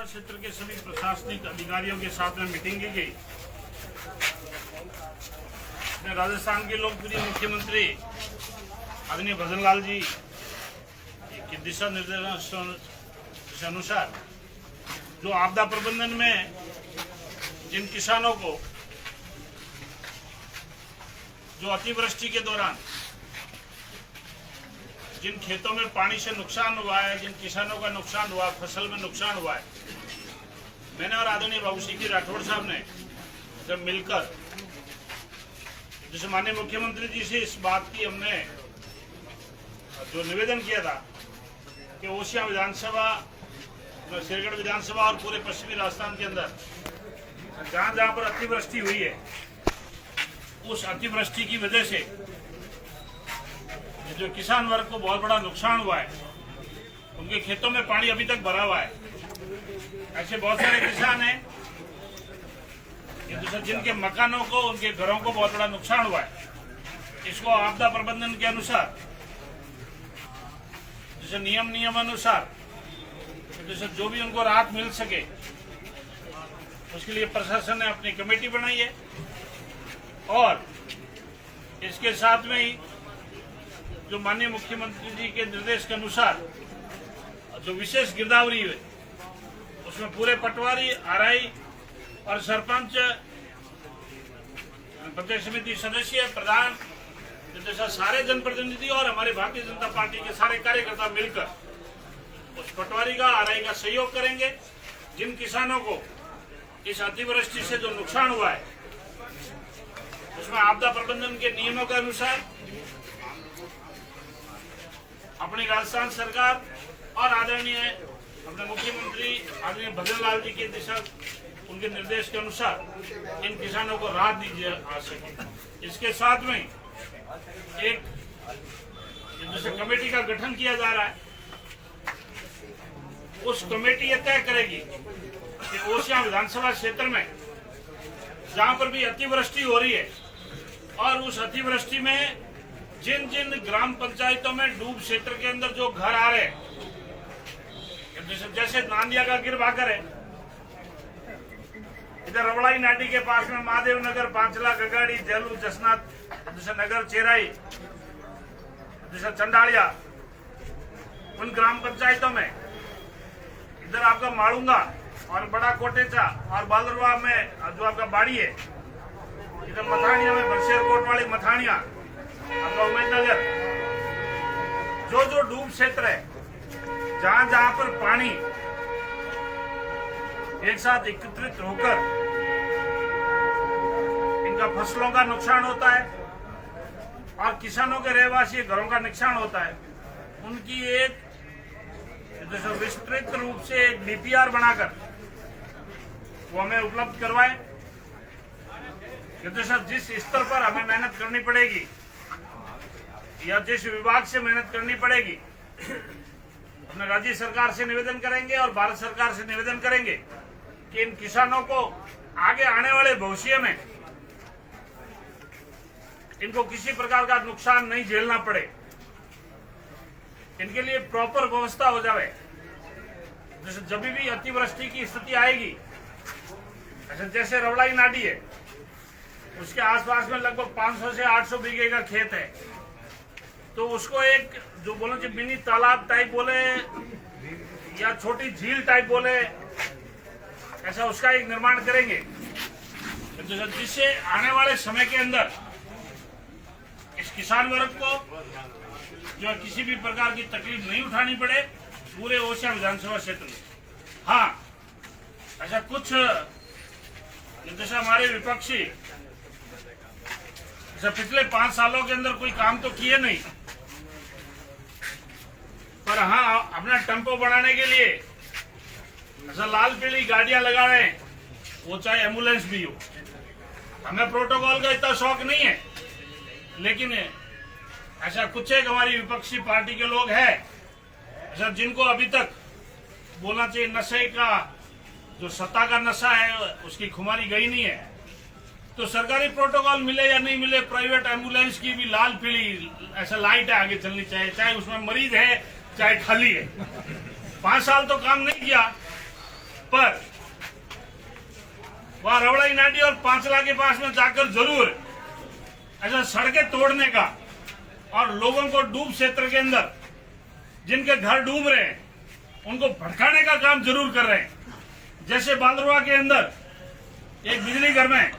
क्षेत्र के सभी प्रशासनिक अधिकारियों के साथ में मीटिंग की गई। राजस्थान के लोकप्रिय मुख्यमंत्री आदरणीय भजन लाल जी के दिशा निर्देशों के अनुसार जो आपदा प्रबंधन में जिन किसानों को जो अतिवृष्टि के दौरान जिन खेतों में पानी से नुकसान हुआ है, जिन किसानों का नुकसान हुआ, फसल में नुकसान हुआ है, मैंने और आदरणीय बाबू सिंह राठौड़ साहब ने जब मिलकर जैसे माननीय मुख्यमंत्री जी से इस बात की हमने जो निवेदन किया था कि ओसियां विधानसभा, शेरगढ़ विधानसभा और पूरे पश्चिमी राजस्थान के अंदर जहां जहां पर अतिवृष्टि हुई है, उस अतिवृष्टि की वजह से जो किसान वर्ग को बहुत बड़ा नुकसान हुआ है, उनके खेतों में पानी अभी तक भरा हुआ है। ऐसे बहुत सारे किसान हैं जिनके मकानों को, उनके घरों को बहुत बड़ा नुकसान हुआ है। इसको आपदा प्रबंधन के अनुसार जैसे नियम अनुसार जैसे जो भी उनको राहत मिल सके, उसके लिए प्रशासन ने अपनी कमेटी बनाई है और इसके साथ में ही जो माननीय मुख्यमंत्री जी के निर्देश के अनुसार जो विशेष गिरदावरी है, उसमें पूरे पटवारी, आरआई और सरपंच, पंचायत समिति सदस्य, प्रधान जैसा सारे जनप्रतिनिधि और हमारे भारतीय जनता पार्टी के सारे कार्यकर्ता मिलकर उस पटवारी का, आरआई का सहयोग करेंगे। जिन किसानों को इस अतिवृष्टि से जो नुकसान हुआ है, उसमें आपदा प्रबंधन के नियमों के अनुसार अपनी राजस्थान सरकार और आदरणीय अपने मुख्यमंत्री आदरणीय भजन लाल जी के दिशा, उनके निर्देश के अनुसार इन किसानों को राहत दी जा सके। इसके साथ में एक जैसे कमेटी का गठन किया जा रहा है, उस कमेटी ये तय करेगी कि ओसियां विधानसभा क्षेत्र में जहां पर भी अतिवृष्टि हो रही है और उस अतिवृष्टि में जिन जिन ग्राम पंचायतों में डूब क्षेत्र के अंदर जो घर आ रहे हैं, जैसे नांदिया का गिर भाकर है, इधर रवड़ाई नाटी के पास में महादेव नगर, पांचला, गगाड़ी, जलू, जसनाथ, जैसे नगर, चेराई, जैसे चंडालिया, उन ग्राम पंचायतों में इधर आपका माड़ूंगा और बड़ा कोटेचा और बालरवा में जो आपका बाड़ी है, इधर मथानिया में बरशेर कोट वाली मथानिया, आपका उमेदनगर, जो जो डूब क्षेत्र है, जहां जहां पर पानी एक साथ एकत्रित होकर इनका फसलों का नुकसान होता है और किसानों के रहवासी घरों का नुकसान होता है, उनकी एक विस्तृत रूप से एक डीपीआर बनाकर वो हमें उपलब्ध करवाए। जिस स्तर पर हमें मेहनत करनी पड़ेगी या जिस विभाग से मेहनत करनी पड़ेगी, अपने राज्य सरकार से निवेदन करेंगे और भारत सरकार से निवेदन करेंगे कि इन किसानों को आगे आने वाले भविष्य में इनको किसी प्रकार का नुकसान नहीं झेलना पड़े, इनके लिए प्रॉपर व्यवस्था हो जाए। जैसे जब भी अतिवृष्टि की स्थिति आएगी, जैसे रवड़ाई नाडी है, उसके आसपास में लगभग 500 से 800 बीघे का खेत है, तो उसको एक जो बोलो कि मिनी तालाब टाइप बोले या छोटी झील टाइप बोले, ऐसा उसका एक निर्माण करेंगे, जिससे आने वाले समय के अंदर इस किसान वर्ग को जो किसी भी प्रकार की तकलीफ नहीं उठानी पड़े पूरे ओसियां विधानसभा क्षेत्र में। हाँ, ऐसा कुछ जैसे हमारे विपक्षी पिछले 5 सालों के अंदर कोई काम तो किए नहीं, पर हाँ अपना टेम्पो बढ़ाने के लिए ऐसा लाल पीली गाड़ियां लगा रहे हैं, वो चाहे एम्बुलेंस भी हो। हमें प्रोटोकॉल का इतना शौक नहीं है, लेकिन ऐसा कुछ एक हमारी विपक्षी पार्टी के लोग हैं ऐसा जिनको अभी तक बोलना चाहिए नशे का, जो सत्ता का नशा है, उसकी खुमारी गई नहीं है। तो सरकारी प्रोटोकॉल मिले या नहीं मिले, प्राइवेट एम्बुलेंस की भी लाल पीली ऐसा लाइट है आगे चलनी चाहिए, चाहे उसमें मरीज है चाहे खाली है। 5 साल तो काम नहीं किया, पर वहां रवड़ाई नाडी और पांचला के पास में जाकर जरूर ऐसा सड़कें तोड़ने का और लोगों को डूब क्षेत्र के अंदर जिनके घर डूब रहे हैं उनको भड़काने का काम जरूर कर रहे हैं। जैसे बांद्रुआ के अंदर एक बिजली घर में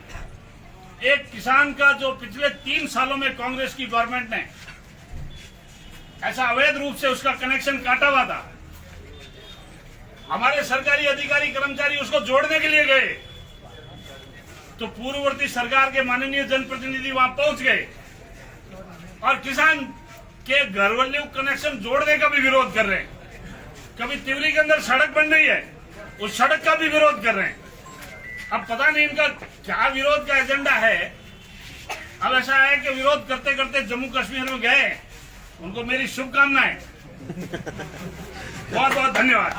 एक किसान का जो पिछले 3 सालों में कांग्रेस की गवर्नमेंट ने ऐसा अवैध रूप से उसका कनेक्शन काटा हुआ था, हमारे सरकारी अधिकारी कर्मचारी उसको जोड़ने के लिए गए तो पूर्ववर्ती सरकार के माननीय जनप्रतिनिधि वहां पहुंच गए और किसान के घर वाले कनेक्शन जोड़ने का भी विरोध कर रहे हैं। कभी तिवरी के अंदर सड़क बन रही है, उस सड़क का भी विरोध कर रहे हैं। अब पता नहीं इनका क्या विरोध का एजेंडा है। अब ऐसा है कि विरोध करते करते जम्मू कश्मीर में गए। उनको मेरी शुभकामनाएं। बहुत बहुत धन्यवाद।